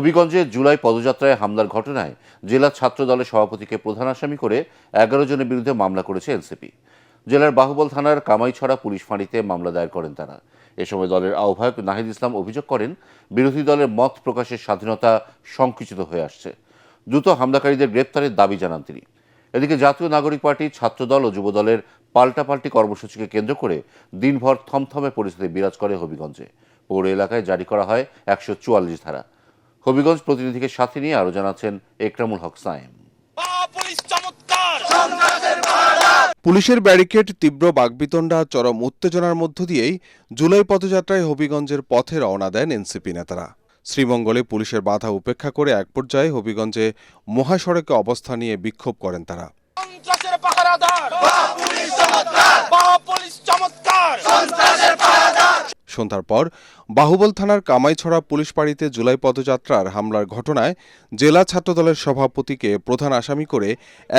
হবিগঞ্জে জুলাই পদযাত্রায় হামলার ঘটনায় জেলা ছাত্র দলের সভাপতিকে প্রধান আসামি করে 11 জনের বিরুদ্ধে মামলা করেছে এনসিপি। জেলার বাহুবল থানার কামাইছড়া পুলিশ ফাঁড়িতে মামলা দায়ের করেন তারা। এ সময় দলের আহ্বায়ক নাহিদ ইসলাম অভিযোগ করেন, বিরোধী দলের মত প্রকাশের স্বাধীনতা সংকুচিত হয়ে আসছে। দ্রুত হামলাকারীদের গ্রেপ্তারের দাবি জানান তিনি। এদিকে জাতীয় নাগরিক পার্টি, ছাত্রদল ও যুবদলের পাল্টাপাল্টি কর্মসূচিকে কেন্দ্র করে দিনভর থমথমে পরিস্থিতি বিরাজ করে হবিগঞ্জে। পৌর এলাকায় জারি করা হয় 144 ধারা। হবিগঞ্জ প্রতিনিধিকে সাথে নিয়ে আরো জানাচ্ছেন একরামুল হক সায়েম। পুলিশের ব্যারিকেড, তীব্র বাকবিতণ্ডা, চরম উত্তেজনার মধ্য দিয়েই জুলাই পদযাত্রায় হবিগঞ্জের পথে রওনা দেন এনসিপি নেতারা। শ্রীমঙ্গলে পুলিশের বাধা উপেক্ষা করে এক পর্যায়ে হবিগঞ্জে মহাসড়কে অবস্থান নিয়ে বিক্ষোভ করেন তারা। সন্ধ্যার পর বাহুবল থানার কামাইছড়া পুলিশ ফাঁড়িতে জুলাই পদযাত্রার হামলার ঘটনায় জেলা ছাত্রদলের সভাপতিকে প্রধান আসামি করে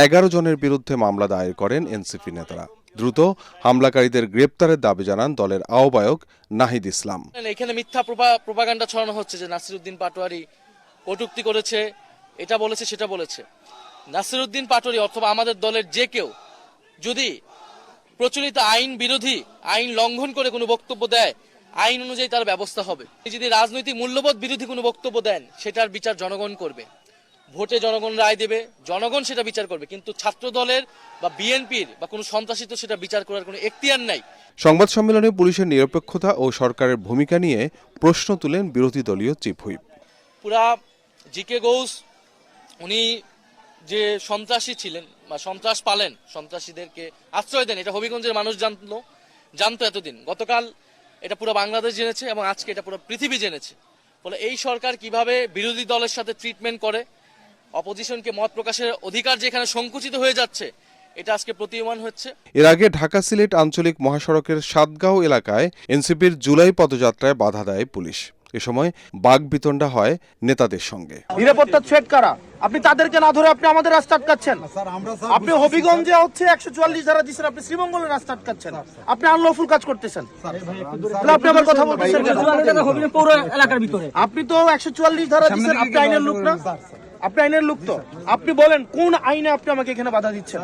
11 জনের বিরুদ্ধে মামলা দায়ের করেন এনসিপি নেতারা। দ্রুত হামলাকারীদের গ্রেপ্তারের দাবি জানান দলের আহ্বায়ক নাহিদ ইসলাম। এখানে মিথ্যা প্রোপাগান্ডা ছড়ানো হচ্ছে যে নাসিরউদ্দিন পাটোয়ারি কটূক্তি করেছে, এটা বলেছে সেটা বলেছে। নাসিরউদ্দিন পাটোয়ারি অথবা আমাদের দলের যে কেউ যদি প্রচলিত আইন বিরোধী, আইন লঙ্ঘন করে কোনো বক্তব্য দেয়, আইন অনুযায়ী তার ব্যবস্থা হবে। যদি রাজনৈতিক মূল্যবোধ বিরোধী কোনো বক্তব্য দেন, সেটার বিচার জনগণ করবে। ভোটে জনগণ রায় দেবে, জনগণ সেটা বিচার করবে। কিন্তু ছাত্র দলের বা বিএনপির বা কোনো সন্ত্রাসী তো সেটা বিচার করার কোনো এখতিয়ার নাই। সংবাদ সম্মেলনে পুলিশের নিরপেক্ষতা ও সরকারের ভূমিকা নিয়ে প্রশ্ন তুলেন বিরোধী দলীয় চিফ হুইপ। পুরা জিকে গৌস উনি যে সন্ত্রাসী ছিলেন বা সন্ত্রাস পালেন, সন্ত্রাসীদেরকে আশ্রয় দেন, এটা হবিগঞ্জের মানুষ জানতো এতদিন। গতকাল এটা পুরো বাংলাদেশ জেনেছে এবং আজকে এটা পুরো পৃথিবী জেনেছে। ফলে এই সরকার কিভাবে বিরোধী দলের সাথে ট্রিটমেন্ট করে, অপোজিশনকে মত প্রকাশের অধিকার যেখানে সংকুচিত হয়ে যাচ্ছে, এটা আজকে প্রতীয়মান হচ্ছে। এর আগে ঢাকা সিলেট আঞ্চলিক মহাসড়কের সাতগাঁও এলাকায় এনসিপির জুলাই পদযাত্রায় বাধা দেয় পুলিশ। এ সময় বাকবিতণ্ডা হয় নেতাদের সঙ্গে। নিরাপত্তা থ্রেট কারা? আপনি তাদেরকে না ধরে আপনি আমাদের রাস্তা আটকাচ্ছেন। আপনি হবিগঞ্জে হচ্ছে 144 ধারা দিচ্ছেন, আপনি শ্রীমঙ্গলের রাস্তা আটকাচ্ছেন, আপনি আনলফুল কাজ করতেছেন। আপনি আবার কথা বলতেছেন পৌর এলাকার ভিতরে। আপনি তো 144 ধারা দিচ্ছেন, আপনি আইনের লোক না? আপনি আইনের লোক তো? আপনি বলেন কোন আইনে আপনি আমাকে এখানে বাধা দিচ্ছেন?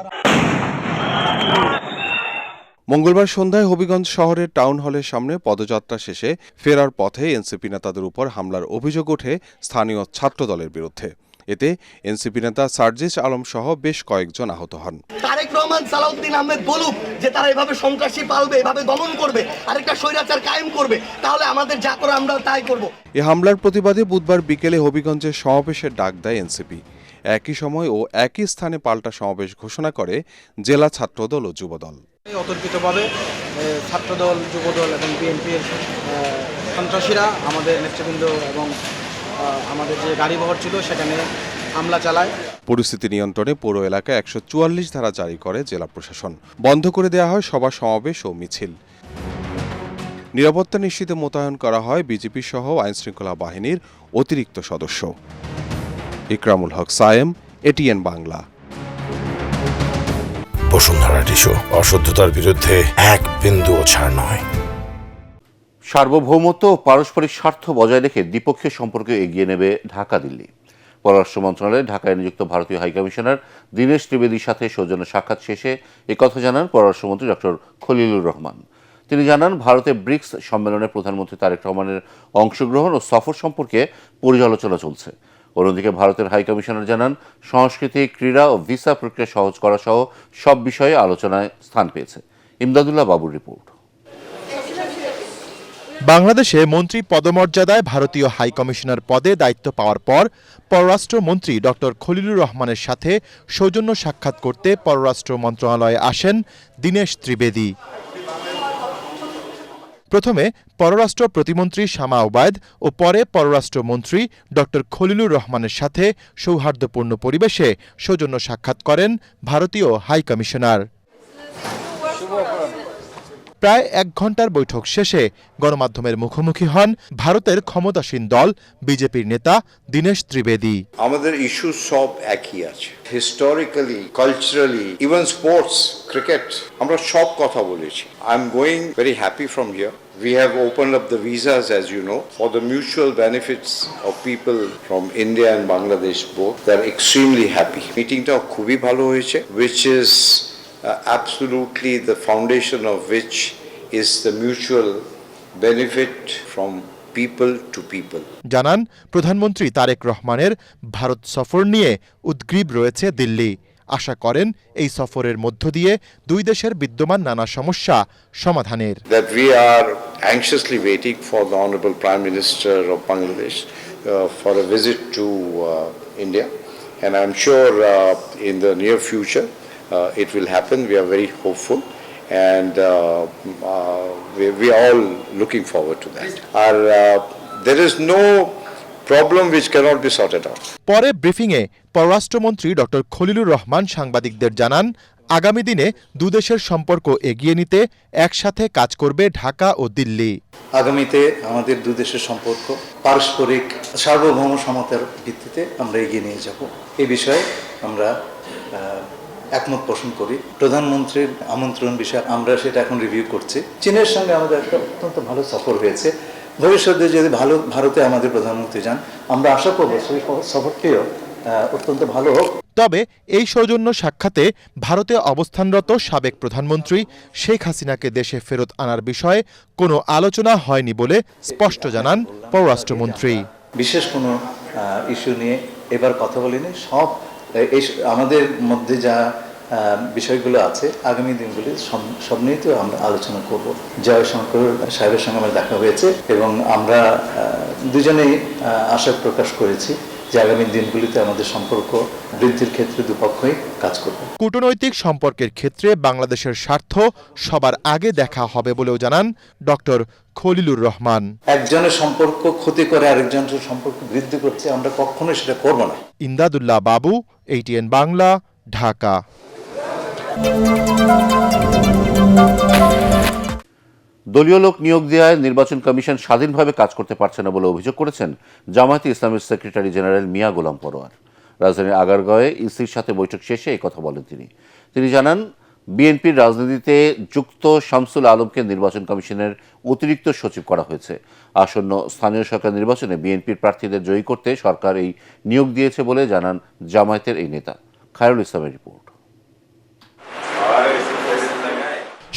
মঙ্গলবার সন্ধ্যায় হবিগঞ্জ শহরের টাউন হলের সামনে পদযাত্রা শেষে ফেরার পথে এনসিপি নেতাদের উপর হামলার অভিযোগ ওঠে স্থানীয় ছাত্রদলের বিরুদ্ধে। এতে এনসিপি নেতা সার্জিস আলম সহ বেশ কয়েকজন আহত হন। তারেক রহমান, সালাউদ্দিন আহমেদ বলুক যে তারা এভাবে সন্ত্রাসী পালবে, এভাবে দমন করবে, আরেকটা স্বৈরাচার কায়েম করবে, তাহলে আমাদের যা করে আমরা তাই করব। এ হামলার প্রতিবাদে বুধবার বিকেলে হবিগঞ্জে সমাবেশের ডাক দেয় এনসিপি। একই সময় ও একই স্থানে পাল্টা সমাবেশ ঘোষণা করে জেলা ছাত্রদল ও যুবদল। অতর্কিতভাবে ছাত্রদল, যুবদল এবং বিএনপির সন্ত্রাসীরা আমাদের নেতৃবৃন্দ এবং আমাদের যে গাড়িবহর ছিল সেখানে হামলা চালায়। পরিস্থিতি নিয়ন্ত্রণে পৌর এলাকায় 144 ধারা জারি করে জেলা প্রশাসন। বন্ধ করে দেওয়া হয় সভা সমাবেশ ও মিছিল। নিরাপত্তা নিশ্চিতে মোতায়েন করা হয় বিজেপি সহ আইনশৃঙ্খলা বাহিনীর অতিরিক্ত সদস্য। ইকরামুল হক সায়েম, এটিএন বাংলা। বসুন্ধরা টিস্যু, অশুদ্ধতার বিরুদ্ধে এক বিন্দুও ছাড় নয়। সার্বভৌমত্ব ও পারস্পরিক স্বার্থ বজায় রেখে দ্বিপক্ষীয় সম্পর্ক এগিয়ে নেবে ঢাকা দিল্লি। পররাষ্ট্র মন্ত্রণালয়ে ঢাকায় নিযুক্ত ভারতীয় হাইকমিশনার দীনেশ ত্রিবেদীর সাথে সৌজন্য সাক্ষাৎ শেষে একথা জানান পররাষ্ট্রমন্ত্রী ডক্টর খলিলুর রহমান। তিনি জানান, ভারতে ব্রিক্স সম্মেলনে প্রধানমন্ত্রী তারেক রহমানের অংশগ্রহণ ও সফর সম্পর্কে পর্যালোচনা চলছে। অন্যদিকে ভারতের হাইকমিশনার জানান, সংস্কৃতি, ক্রীড়া ও ভিসা প্রক্রিয়া সহজ করা সহ সব বিষয়ে আলোচনায় স্থান পেয়েছে। ইমদাদুল্লাহ বাবুর রিপোর্ট। বাংলাদেশে মন্ত্রী পদমর্যাদায় ভারতীয় হাইকমিশনার পদে দায়িত্ব পাওয়ার পর পররাষ্ট্রমন্ত্রী ডক্টর খলিলুর রহমানের সাথে সৌজন্য সাক্ষাৎ করতে পররাষ্ট্র মন্ত্রণালয়ে আসেন দীনেশ ত্রিবেদী। প্রথমে পররাষ্ট্র প্রতিমন্ত্রী শামা ওবায়দ ও পরে পররাষ্ট্রমন্ত্রী ডক্টর খলিলুর রহমানের সাথে সৌহার্দ্যপূর্ণ পরিবেশে সৌজন্য সাক্ষাৎ করেন ভারতীয় হাইকমিশনার। প্রায় 1 ঘণ্টার বৈঠক শেষে গণমাধ্যমের মুখোমুখি হন ভারতের ক্ষমতাসীন দল বিজেপির নেতা দীনেশ ত্রিবেদী। আমাদের ইস্যু সব একই আছে, historically, culturally, even sports, cricket, আমরা সব কথা বলেছি। I am going very happy from here We have opened up the visas, as you know, for the mutual benefits of people from India and Bangladesh both. They are extremely happy. Meeting ta খুবই ভালো হয়েছে, which is absolutely the foundation of which is the mutual benefit from people to people. জানান প্রধানমন্ত্রী তারেক রহমানের ভারত সফর নিয়ে উদ্গ্রীব রয়েছে দিল্লি। আশা করেন এই সফরের মধ্য দিয়ে দুই দেশের বিদ্যমান নানা সমস্যা সমাধানের। That we are anxiously waiting for the Honorable Prime Minister of Bangladesh for a visit to India, and I'm sure in the near future it will happen. We are very hopeful, and we are all looking forward to that. There is no problem which cannot be sorted out. পরে ব্রিফিংয়ে পররাষ্ট্রমন্ত্রী doctor Khalilur Rahman সাংবাদিকদের জানান, আগামী দিনে দুদেশের সম্পর্ক এগিয়ে নিতে একসাথে কাজ করবে ঢাকা ও দিল্লি। আগামীতে আমাদের দুদেশের সম্পর্ক পারস্পরিক সার্বভৌম সমতার ভিত্তিতে আমরা এগিয়ে নিয়ে যাব, এই বিষয়ে আমরা একমত পোষণ করি। প্রধানমন্ত্রীর আমন্ত্রণ বিষয়ে আমরা সেটা এখন রিভিউ করছি। চীনের সঙ্গে আমাদের একটা অত্যন্ত ভালো সফর হয়েছে। ভবিষ্যতে যদি ভারতে আমাদের প্রধানমন্ত্রী যান, আমরা আশা করব সেই সফরটিও অত্যন্ত ভালো হোক। তবে এই সৌজন্য সাক্ষাতে ভারতে অবস্থানরত সাবেক প্রধানমন্ত্রী শেখ হাসিনাকে দেশে ফেরত আনার বিষয়ে কোনো আলোচনা হয়নি বলে স্পষ্ট জানান পররাষ্ট্রমন্ত্রী। বিশেষ কোনো ইস্যু নিয়ে এবার কথা বলিনি। সব এই আমাদের মধ্যে যা বিষয়গুলো আছে আগামী দিনগুলি সব নিয়ে তো আমরা আলোচনা করব। জয়শঙ্কর সাহেবের সঙ্গে আমার দেখা হয়েছে এবং আমরা দুজনেই আশা প্রকাশ করেছি যে আগামী দিনগুলিতে আমাদের সম্পর্ক বৃদ্ধির ক্ষেত্রে দুপক্ষই কাজ করবে। কূটনৈতিক সম্পর্কের ক্ষেত্রে বাংলাদেশের স্বার্থ সবার আগে দেখা হবে বলেও জানান ডক্টর খলিলুর রহমান। একজনের সম্পর্ক ক্ষতি করে আরেকজনের সম্পর্ক বৃদ্ধি করছে, আমরা কখনোই সেটা করব না। ইমদাদুল্লাহ বাবু, ATN বাংলা, ঢাকা। দলীয় লোক নিয়োগ দেওয়ায় নির্বাচন কমিশন স্বাধীনভাবে কাজ করতে পারছে না বলে অভিযোগ করেছেন জামায়াতে ইসলামের সেক্রেটারি জেনারেল মিয়া গোলাম পরোয়ার। রাজধানীর আগারগাঁওয়ে ইসির সাথে বৈঠক শেষে এই কথা বলেন তিনি জানান, বিএনপির রাজনীতিতে যুক্ত শামসুল আলমকে নির্বাচন কমিশনের অতিরিক্ত সচিব করা হয়েছে। আসন্ন স্থানীয় সরকার নির্বাচনে বিএনপির প্রার্থীদের জয়ী করতে সরকার এই নিয়োগ দিয়েছে বলে জানান জামায়াতের এই নেতা। খায়রুল ইসলামের রিপোর্ট।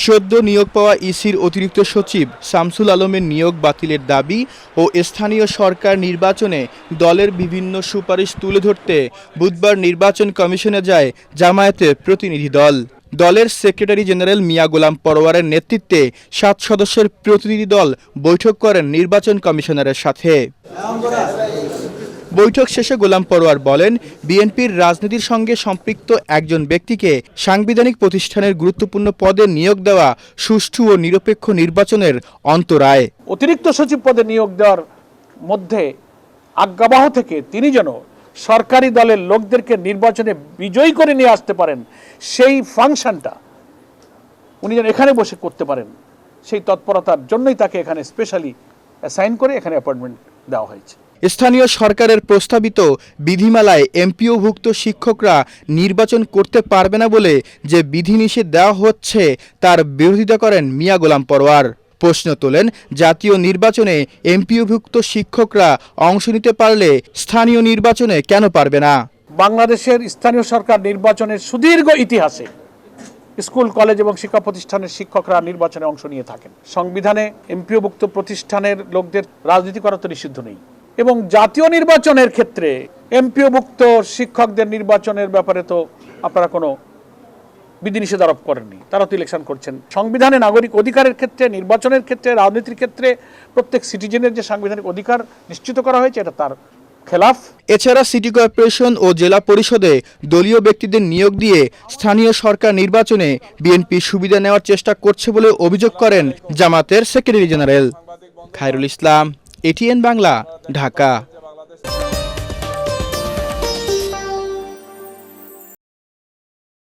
সদ্য নিয়োগ পাওয়া ইসির অতিরিক্ত সচিব শামসুল আলমের নিয়োগ বাতিলের দাবি ও স্থানীয় সরকার নির্বাচনে দলের বিভিন্ন সুপারিশ তুলে ধরতে বুধবার নির্বাচন কমিশনে যায় জামায়াতের প্রতিনিধি দল। দলের সেক্রেটারি জেনারেল মিয়া গোলাম পরোয়ারের নেতৃত্বে 7 সদস্যের প্রতিনিধি দল বৈঠক করেন নির্বাচন কমিশনারের সাথে। বৈঠক শেষে গোলাম পরোয়ার বলেন, বিএনপির রাজনীতির সঙ্গে সম্পৃক্ত একজন ব্যক্তিকে সাংবিধানিক প্রতিষ্ঠানের গুরুত্বপূর্ণ পদে নিয়োগ দেওয়া সুষ্ঠু ও নিরপেক্ষ নির্বাচনের অন্তরায়। অতিরিক্ত সচিব পদে নিয়োগ দেওয়ার মধ্যে আজ্ঞাবহ থেকে তিনি যেন সরকারি দলের লোকদেরকে নির্বাচনে বিজয়ী করে নিয়ে আসতে পারেন, সেই ফাংশনটা উনি যেন এখানে বসে করতে পারেন, সেই তৎপরতার জন্যই তাকে এখানে স্পেশালি অ্যাসাইন করে এখানে অ্যাপয়েন্টমেন্ট দেওয়া হয়েছে। স্থানীয় সরকারের প্রস্তাবিত বিধিমালায় এমপিওভুক্ত শিক্ষকরা নির্বাচন করতে পারবে না বলে যে বিধিনিষেধ দেওয়া হচ্ছে তার বিরোধিতা করেন মিয়া গোলাম পরোয়ার। প্রশ্ন তোলেন, জাতীয় নির্বাচনে এমপিওভুক্ত শিক্ষকরা অংশ নিতে পারলে স্থানীয় নির্বাচনে কেন পারবে না? বাংলাদেশের স্থানীয় সরকার নির্বাচনের সুদীর্ঘ ইতিহাসে স্কুল, কলেজ এবং শিক্ষা প্রতিষ্ঠানের শিক্ষকরা নির্বাচনে অংশ নিয়ে থাকেন। সংবিধানে এমপিওভুক্ত প্রতিষ্ঠানের লোকদের রাজনীতি করা তো নিষিদ্ধ নেই, এবং জাতীয় নির্বাচনের ক্ষেত্রে এমপিওভুক্ত শিক্ষকদের নির্বাচনের ব্যাপারে তো আপনারা কোনো বিধিনিষেধ আরোপ করেননি, তারা তো ইলেকশন করছেন। সংবিধানে নাগরিক অধিকারের ক্ষেত্রে, নির্বাচনের ক্ষেত্রে, রাজনীতির ক্ষেত্রে প্রত্যেক সিটিজেনের যে সাংবিধানিক অধিকার নিশ্চিত করা হয়েছে এটা তার খেলাফ। এছাড়া সিটি কর্পোরেশন ও জেলা পরিষদে দলীয় ব্যক্তিদের নিয়োগ দিয়ে স্থানীয় সরকার নির্বাচনে বিএনপি সুবিধা নেওয়ার চেষ্টা করছে বলে অভিযোগ করেন জামাতের secretary general. Khairul Islam, ATN Bangla, Dhaka.